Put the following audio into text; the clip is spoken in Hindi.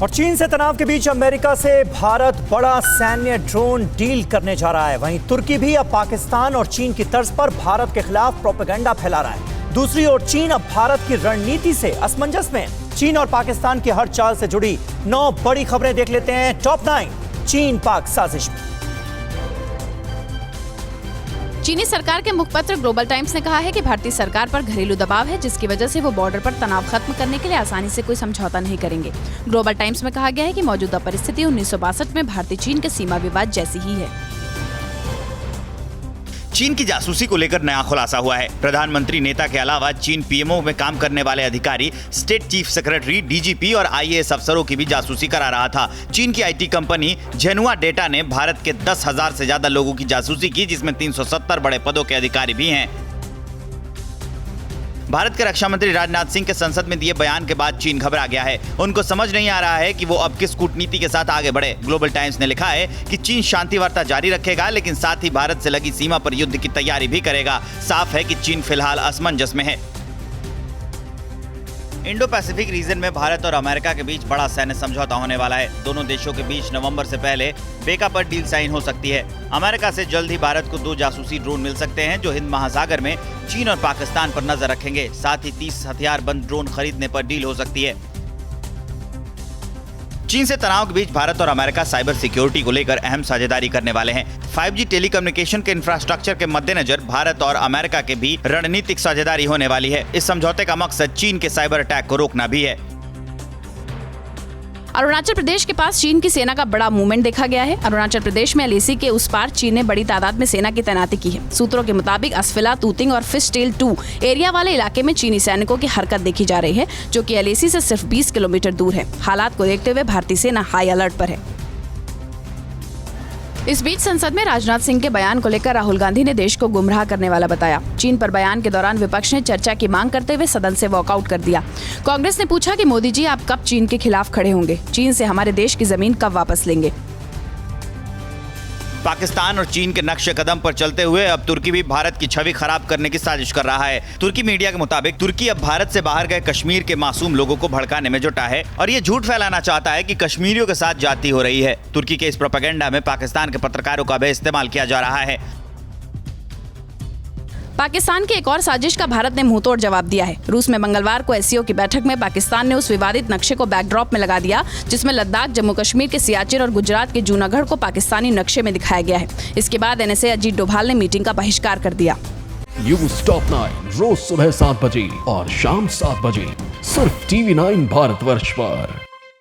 और चीन से तनाव के बीच अमेरिका से भारत बड़ा सैन्य ड्रोन डील करने जा रहा है। वहीं तुर्की भी अब पाकिस्तान और चीन की तर्ज पर भारत के खिलाफ प्रोपेगेंडा फैला रहा है। दूसरी ओर चीन अब भारत की रणनीति से असमंजस में। चीन और पाकिस्तान की हर चाल से जुड़ी 9 बड़ी खबरें देख लेते हैं टॉप 9 चीन पाक साजिश में। चीनी सरकार के मुखपत्र ग्लोबल टाइम्स ने कहा है कि भारतीय सरकार पर घरेलू दबाव है, जिसकी वजह से वो बॉर्डर पर तनाव खत्म करने के लिए आसानी से कोई समझौता नहीं करेंगे। ग्लोबल टाइम्स में कहा गया है कि मौजूदा परिस्थिति 1962 में भारतीय चीन के सीमा विवाद जैसी ही है। चीन की जासूसी को लेकर नया खुलासा हुआ है। प्रधानमंत्री नेता के अलावा चीन पीएमओ में काम करने वाले अधिकारी, स्टेट चीफ सेक्रेटरी, डीजीपी और आईएएस अफसरों की भी जासूसी करा रहा था। चीन की आईटी कंपनी झेनुआ डेटा ने भारत के 10,000 से ज्यादा लोगों की जासूसी की, जिसमें 370 बड़े पदों के अधिकारी भी हैं। भारत के रक्षा मंत्री राजनाथ सिंह के संसद में दिए बयान के बाद चीन घबरा गया है। उनको समझ नहीं आ रहा है कि वो अब किस कूटनीति के साथ आगे बढ़े। ग्लोबल टाइम्स ने लिखा है कि चीन शांति वार्ता जारी रखेगा, लेकिन साथ ही भारत से लगी सीमा पर युद्ध की तैयारी भी करेगा। साफ है कि चीन फिलहाल असमंजस में है। इंडो पैसिफिक रीजन में भारत और अमेरिका के बीच बड़ा सैन्य समझौता होने वाला है। दोनों देशों के बीच नवंबर से पहले बेका पर डील साइन हो सकती है। अमेरिका से जल्द ही भारत को 2 जासूसी ड्रोन मिल सकते हैं, जो हिंद महासागर में चीन और पाकिस्तान पर नजर रखेंगे। साथ ही 30 हथियारबंद ड्रोन खरीदने पर डील हो सकती है। चीन से तनाव के बीच भारत और अमेरिका साइबर सिक्योरिटी को लेकर अहम साझेदारी करने वाले हैं। 5G टेलीकम्युनिकेशन के इंफ्रास्ट्रक्चर के मद्देनजर भारत और अमेरिका के बीच रणनीतिक साझेदारी होने वाली है। इस समझौते का मकसद चीन के साइबर अटैक को रोकना भी है। अरुणाचल प्रदेश के पास चीन की सेना का बड़ा मूवमेंट देखा गया है। अरुणाचल प्रदेश में एलएसी के उस पार चीन ने बड़ी तादाद में सेना की तैनाती की है। सूत्रों के मुताबिक असफिला, तूतिंग और फिश टेल 2 एरिया वाले इलाके में चीनी सैनिकों की हरकत देखी जा रही है, जो कि एलएसी से सिर्फ 20 किलोमीटर दूर है। हालात को देखते हुए भारतीय सेना हाई अलर्ट पर है। इस बीच संसद में राजनाथ सिंह के बयान को लेकर राहुल गांधी ने देश को गुमराह करने वाला बताया। चीन पर बयान के दौरान विपक्ष ने चर्चा की मांग करते हुए सदन से वॉकआउट कर दिया। कांग्रेस ने पूछा कि मोदी जी आप कब चीन के खिलाफ खड़े होंगे? चीन से हमारे देश की जमीन कब वापस लेंगे? पाकिस्तान और चीन के नक्शे कदम पर चलते हुए अब तुर्की भी भारत की छवि खराब करने की साजिश कर रहा है। तुर्की मीडिया के मुताबिक तुर्की अब भारत से बाहर गए कश्मीर के मासूम लोगों को भड़काने में जुटा है और ये झूठ फैलाना चाहता है कि कश्मीरियों के साथ ज्यादती हो रही है। तुर्की के इस प्रोपेगेंडा में पाकिस्तान के पत्रकारों का भी इस्तेमाल किया जा रहा है। पाकिस्तान की एक और साजिश का भारत ने मुंहतोड़ जवाब दिया है। रूस में मंगलवार को एससीओ की बैठक में पाकिस्तान ने उस विवादित नक्शे को बैकड्रॉप में लगा दिया, जिसमें लद्दाख, जम्मू कश्मीर के सियाचिन और गुजरात के जूनागढ़ को पाकिस्तानी नक्शे में दिखाया गया है। इसके बाद एनएसए अजीत डोभाल ने मीटिंग का बहिष्कार कर दिया। न्यूज़ टॉप 9 रोज सुबह 7 बजे और शाम 7 बजे सिर्फ TV9 भारतवर्ष पर।